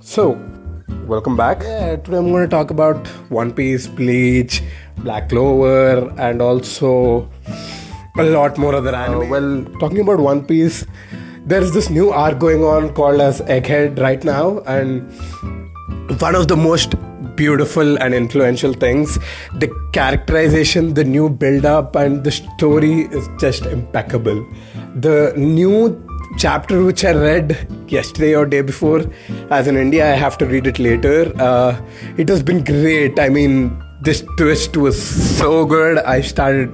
So, welcome back. Yeah, today I'm going to talk about One Piece, Bleach, Black Clover, and also a lot more other anime. Talking about One Piece, there is this new arc going on called as Egghead right now, and one of the most beautiful and influential things, the characterization, the new build up, and the story is just impeccable. The new chapter which I read yesterday or day before, as in India I have to read it later, it has been great. I mean, this twist was so good. I started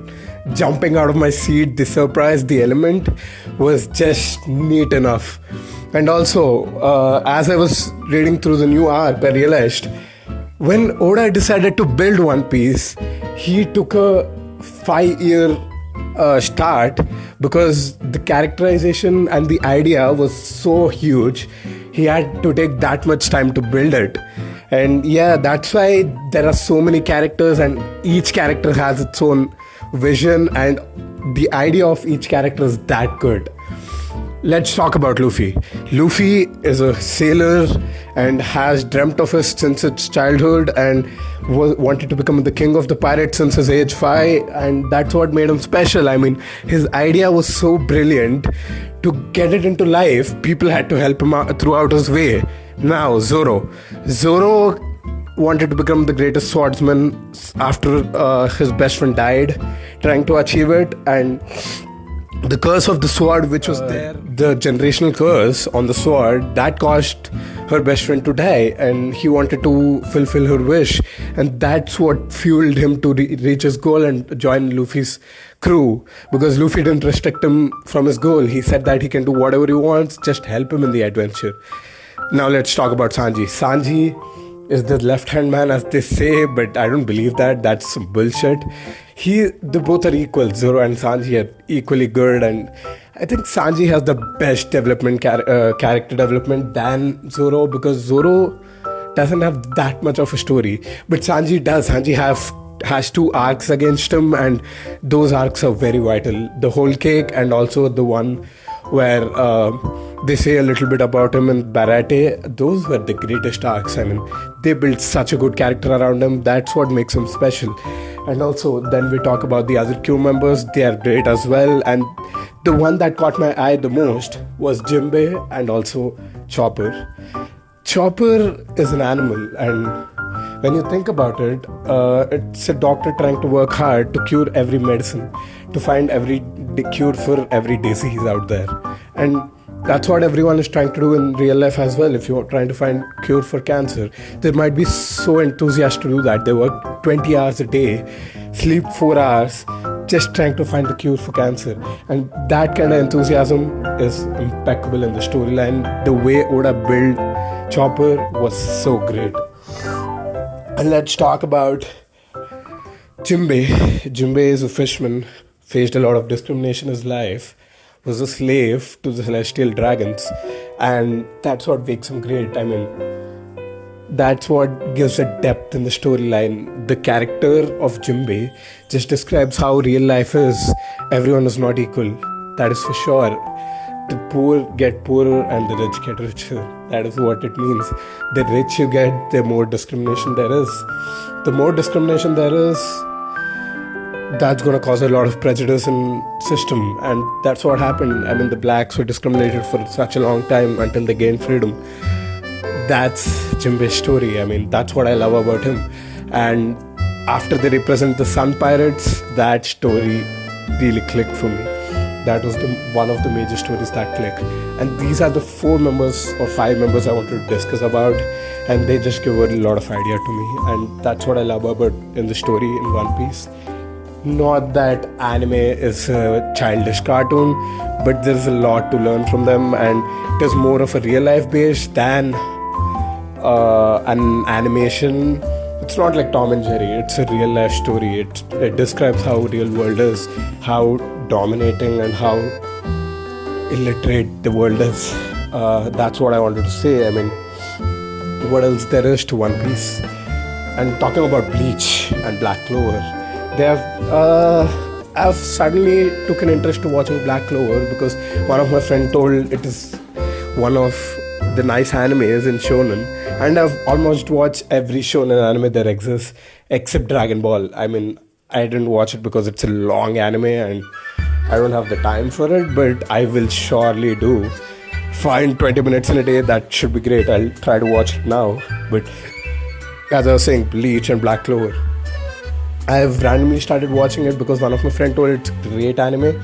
jumping out of my seat. The surprise, the element was just neat enough. And also, as I was reading through the new arc, I realized when Oda decided to build One Piece, he took a 5-year start because the characterization and the idea was so huge. He had to take that much time to build it. And yeah, that's why there are so many characters, and each character has its own vision, and the idea of each character is that good. Let's talk about Luffy. Luffy is a sailor and has dreamt of it since its childhood and wanted to become the king of the pirates since his age 5, and that's what made him special. I mean, his idea was so brilliant. To get it into life, people had to help him out throughout his way. Now, Zoro. Zoro wanted to become the greatest swordsman after his best friend died, trying to achieve it, and the curse of the sword which was there, the generational curse on the sword, that caused her best friend to die, and he wanted to fulfill her wish, and that's what fueled him to reach his goal and join Luffy's crew, because Luffy didn't restrict him from his goal. He said that he can do whatever he wants, just help him in the adventure. Now let's talk about Sanji. Sanji is the left-hand man, as they say, but I don't believe that. That's some bullshit. They both are equal. Zoro and Sanji are equally good, and I think Sanji has the best development, character development than Zoro, because Zoro doesn't have that much of a story, but Sanji does. Sanji has 2 arcs against him, and those arcs are very vital. The whole cake, and also the one where they say a little bit about him in Barate. Those were the greatest arcs. I mean, they built such a good character around him. That's what makes him special. And also, then we talk about the other crew members. They are great as well. And the one that caught my eye the most was Jinbei and also Chopper. Chopper is an animal, and when you think about it, it's a doctor trying to work hard to cure every medicine, to find every cure for every disease out there. And that's what everyone is trying to do in real life as well. If you're trying to find cure for cancer, they might be so enthusiastic to do that. They work 20 hours a day, sleep 4 hours, just trying to find the cure for cancer. And that kind of enthusiasm is impeccable in the storyline. The way Oda built Chopper was so great. And let's talk about Jinbei. Jinbei is a fisherman, faced a lot of discrimination in his life, was a slave to the celestial dragons, and that's what makes him great. I mean, that's what gives a depth in the storyline. The character of Jinbei just describes how real life is. Everyone is not equal, that is for sure. The poor get poorer and the rich get richer. That is what it means. The rich you get, the more discrimination there is. The more discrimination there is, that's going to cause a lot of prejudice in system, and that's what happened. I mean, the blacks were discriminated for such a long time until they gained freedom. That's Jinbei's story. I mean, that's what I love about him. And after they represent the Sun Pirates, that story really clicked for me. That was one of the major stories that clicked. And these are the 4 members or 5 members I wanted to discuss about, and they just give a lot of idea to me. And that's what I love about in the story in One Piece. Not that anime is a childish cartoon, but there's a lot to learn from them, and it is more of a real life based than an animation. It's not like Tom and Jerry. It's a real life story. It describes how real world is, how dominating and how illiterate the world is. That's what I wanted to say. I mean, what else there is to One Piece? And talking about Bleach and Black Clover, I've suddenly took an interest to watching Black Clover because one of my friends told it is one of the nice animes in shonen, and I've almost watched every shonen anime there exists except Dragon Ball. I mean, I didn't watch it because it's a long anime and I don't have the time for it, but I will surely do. Find 20 minutes in a day, that should be great. I'll try to watch it now. But as I was saying, Bleach and Black Clover, I've randomly started watching it because one of my friends told it's great anime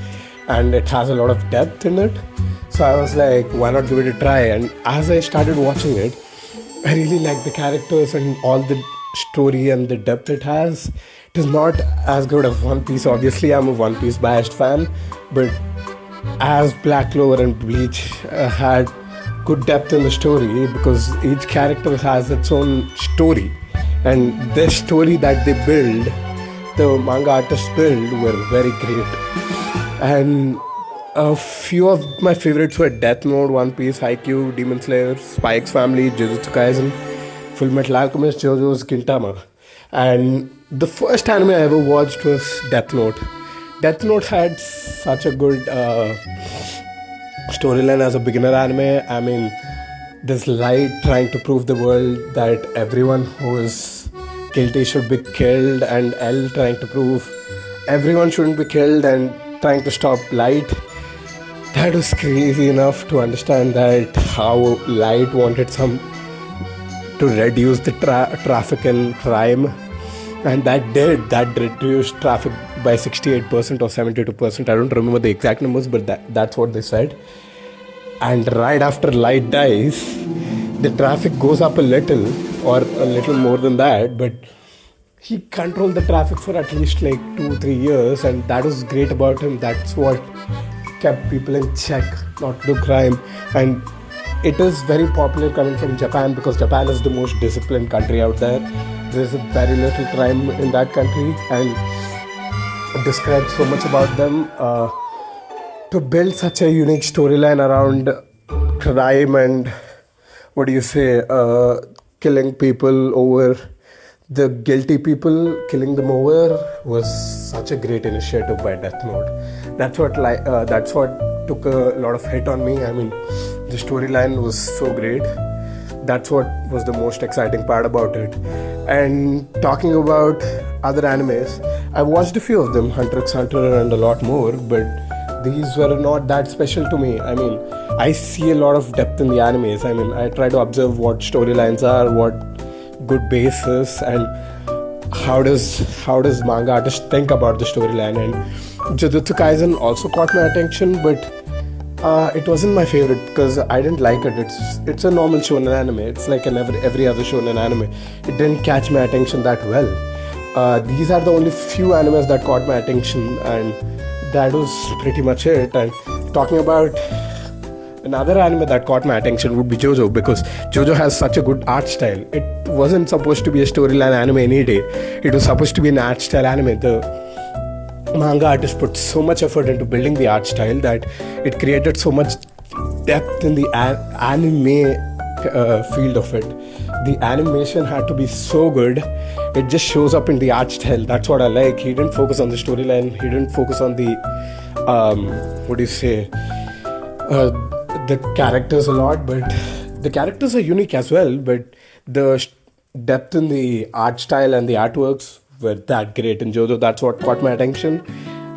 and it has a lot of depth in it. So I was like, why not give it a try? And as I started watching it, I really like the characters and all the story and the depth it has. It is not as good as One Piece. Obviously, I'm a One Piece biased fan, but as Black Clover and Bleach had good depth in the story because each character has its own story, and the story that they build, the manga artists build, were very great. And a few of my favorites were Death Note, One Piece, Haikyuu, Demon Slayer, Spy X Family, Jujutsu Kaisen, Full Metal Alchemist, JoJo's Gintama. And the first anime I ever watched was Death Note. Death Note had such a good storyline as a beginner anime. I mean, this Light trying to prove the world that everyone who is guilty should be killed, and L trying to prove everyone shouldn't be killed and trying to stop Light. That was crazy enough to understand that how Light wanted to reduce the traffic and crime, and that reduced traffic by 68% or 72%. I don't remember the exact numbers, but that's what they said. And right after Light dies, the traffic goes up a little or a little more than that, but he controlled the traffic for at least like 2-3 years, and that was great about him. That's what kept people in check, not do crime. And it is very popular coming from Japan because Japan is the most disciplined country out there. There's very little crime in that country, and it describes so much about them. To build such a unique storyline around crime and killing people over the guilty people, killing them over, was such a great initiative by Death Note. That's what took a lot of hit on me. I mean, the storyline was so great. That's what was the most exciting part about it. And talking about other animes, I watched a few of them, Hunter x Hunter and a lot more, but these were not that special to me. I mean, I see a lot of depth in the animes. I mean, I try to observe what storylines are, what good basis, and how does manga artists think about the storyline. And Jujutsu Kaisen also caught my attention, but it wasn't my favorite because I didn't like it. It's a normal shonen anime. It's like every other shonen anime. It didn't catch my attention that well. These are the only few animes that caught my attention, and that was pretty much it. And talking about another anime that caught my attention would be JoJo, because JoJo has such a good art style. It wasn't supposed to be a storyline anime any day. It was supposed to be an art style anime. The manga artist put so much effort into building the art style that it created so much depth in the anime field of it. The animation had to be so good. It just shows up in the art style. That's what I like. He didn't focus on the storyline. He didn't focus on the the characters a lot, but the characters are unique as well. But the depth in the art style and the artworks were that great in JoJo. That's what caught my attention.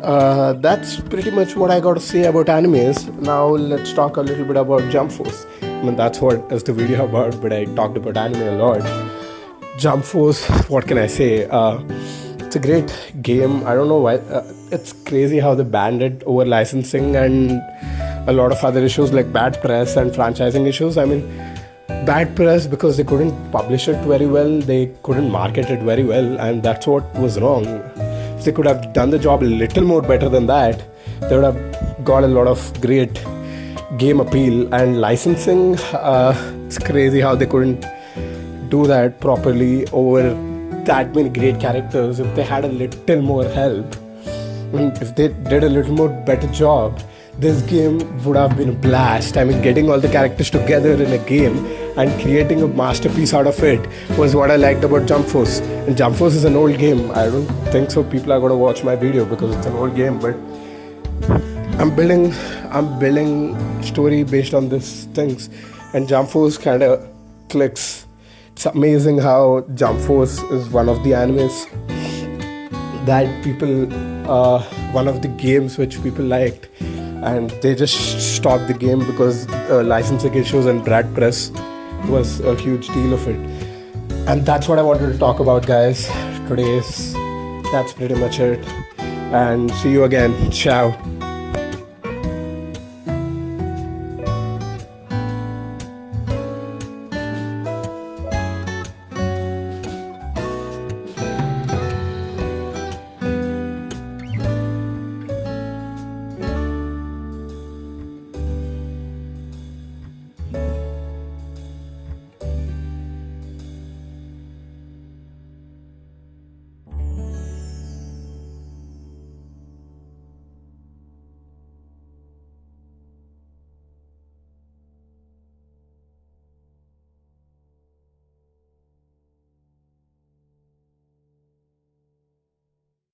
That's pretty much what I got to say about animes. Now let's talk a little bit about Jump Force. I mean, that's what is the video about, but I talked about anime a lot. Jump Force, what can I say? It's a great game. I don't know why. It's crazy how they banned it over licensing and a lot of other issues like bad press and franchising issues. I mean, bad press because they couldn't publish it very well, they couldn't market it very well, and that's what was wrong. If they could have done the job a little more better than that, they would have got a lot of great game appeal. And licensing, it's crazy how they couldn't do that properly over that many great characters. If they had a little more help, and if they did a little more better job, this game would have been a blast. I mean, getting all the characters together in a game and creating a masterpiece out of it was what I liked about Jump Force. And Jump Force is an old game. I don't think so people are going to watch my video because it's an old game, but I'm building story based on these things. and Jump Force kind of clicks. It's amazing how Jump Force is one of the animes that people, one of the games which people liked, and they just stopped the game because licensing issues and Brad Press was a huge deal of it. And that's what I wanted to talk about, guys. That's pretty much it. And see you again. Ciao.